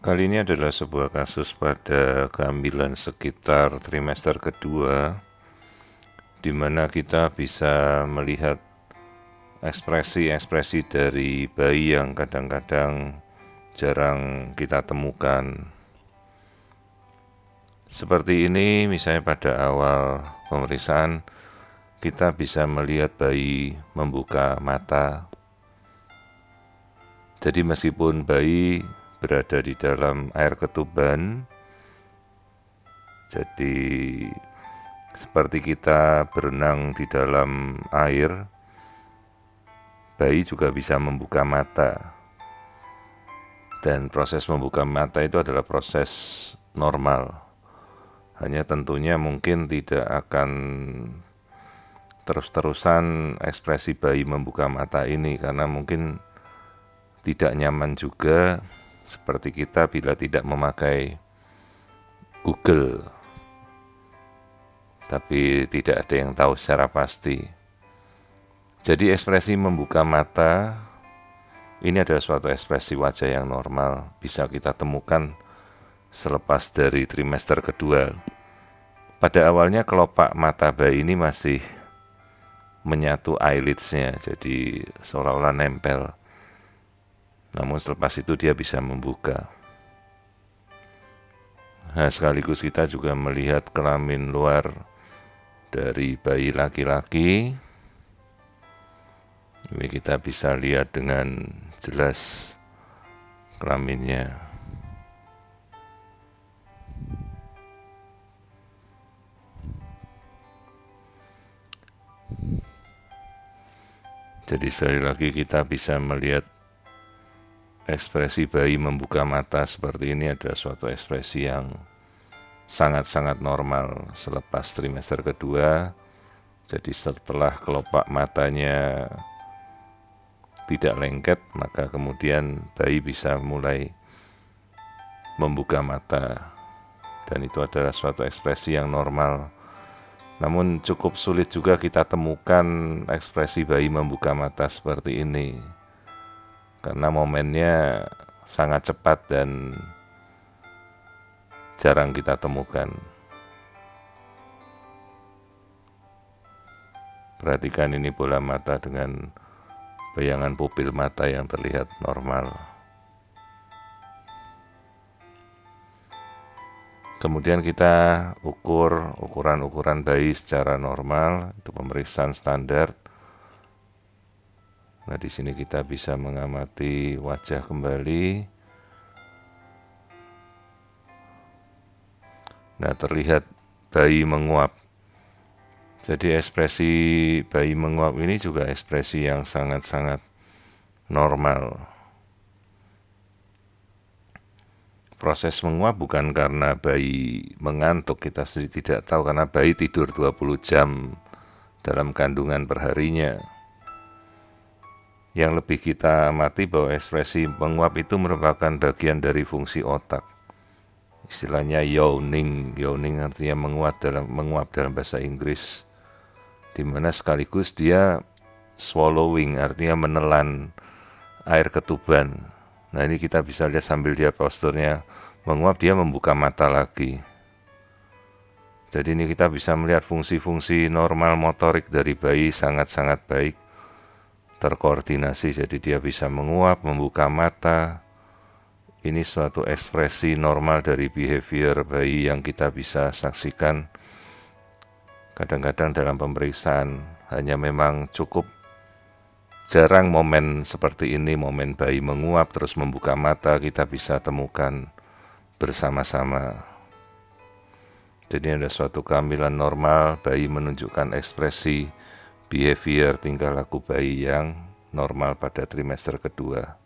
Kali ini adalah sebuah kasus pada kehamilan sekitar trimester kedua, di mana kita bisa melihat ekspresi-ekspresi dari bayi yang kadang-kadang jarang kita temukan. Seperti ini, misalnya pada awal pemeriksaan, kita bisa melihat bayi membuka mata. Jadi meskipun bayi berada di dalam air ketuban, jadi seperti kita berenang di dalam air, bayi juga bisa membuka mata. Dan proses membuka mata itu adalah proses normal. Hanya tentunya mungkin tidak akan terus-terusan ekspresi bayi membuka mata ini, karena mungkin tidak nyaman juga seperti kita bila tidak memakai Google. Tapi tidak ada yang tahu secara pasti. Jadi ekspresi membuka mata ini adalah suatu ekspresi wajah yang normal, bisa kita temukan selepas dari trimester kedua. Pada awalnya kelopak mata bayi ini masih menyatu eyelids-nya, jadi seolah-olah nempel. Namun selepas itu dia bisa membuka. Nah, sekaligus kita juga melihat kelamin luar dari bayi laki-laki. Ini kita bisa lihat dengan jelas kelaminnya. Jadi sekali lagi kita bisa melihat ekspresi bayi membuka mata seperti ini adalah suatu ekspresi yang sangat-sangat normal selepas trimester kedua. Jadi setelah kelopak matanya tidak lengket, maka kemudian bayi bisa mulai membuka mata. Dan itu adalah suatu ekspresi yang normal. Namun cukup sulit juga kita temukan ekspresi bayi membuka mata seperti ini, karena momennya sangat cepat dan jarang kita temukan. Perhatikan ini bola mata dengan bayangan pupil mata yang terlihat normal. Kemudian kita ukur ukuran bayi secara normal, itu pemeriksaan standar. Nah, di sini kita bisa mengamati wajah kembali. Nah, terlihat bayi menguap. Jadi ekspresi bayi menguap ini juga ekspresi yang sangat-sangat normal. Proses menguap bukan karena bayi mengantuk, kita sendiri tidak tahu, karena bayi tidur 20 jam dalam kandungan perharinya. Yang lebih kita amati bahwa ekspresi menguap itu merupakan bagian dari fungsi otak. Istilahnya yawning. Yawning artinya menguap dalam bahasa Inggris, di mana sekaligus dia swallowing, artinya menelan air ketuban. Nah, ini kita bisa lihat sambil dia posturnya menguap, dia membuka mata lagi. Jadi ini kita bisa melihat fungsi-fungsi normal motorik dari bayi sangat-sangat baik, terkoordinasi. Jadi dia bisa menguap, membuka mata. Ini suatu ekspresi normal dari behavior bayi yang kita bisa saksikan. Kadang-kadang dalam pemeriksaan hanya memang cukup jarang momen seperti ini, momen bayi menguap terus membuka mata, kita bisa temukan bersama-sama. Jadi ada suatu kehamilan normal, bayi menunjukkan ekspresi behavior tingkah laku bayi yang normal pada trimester kedua.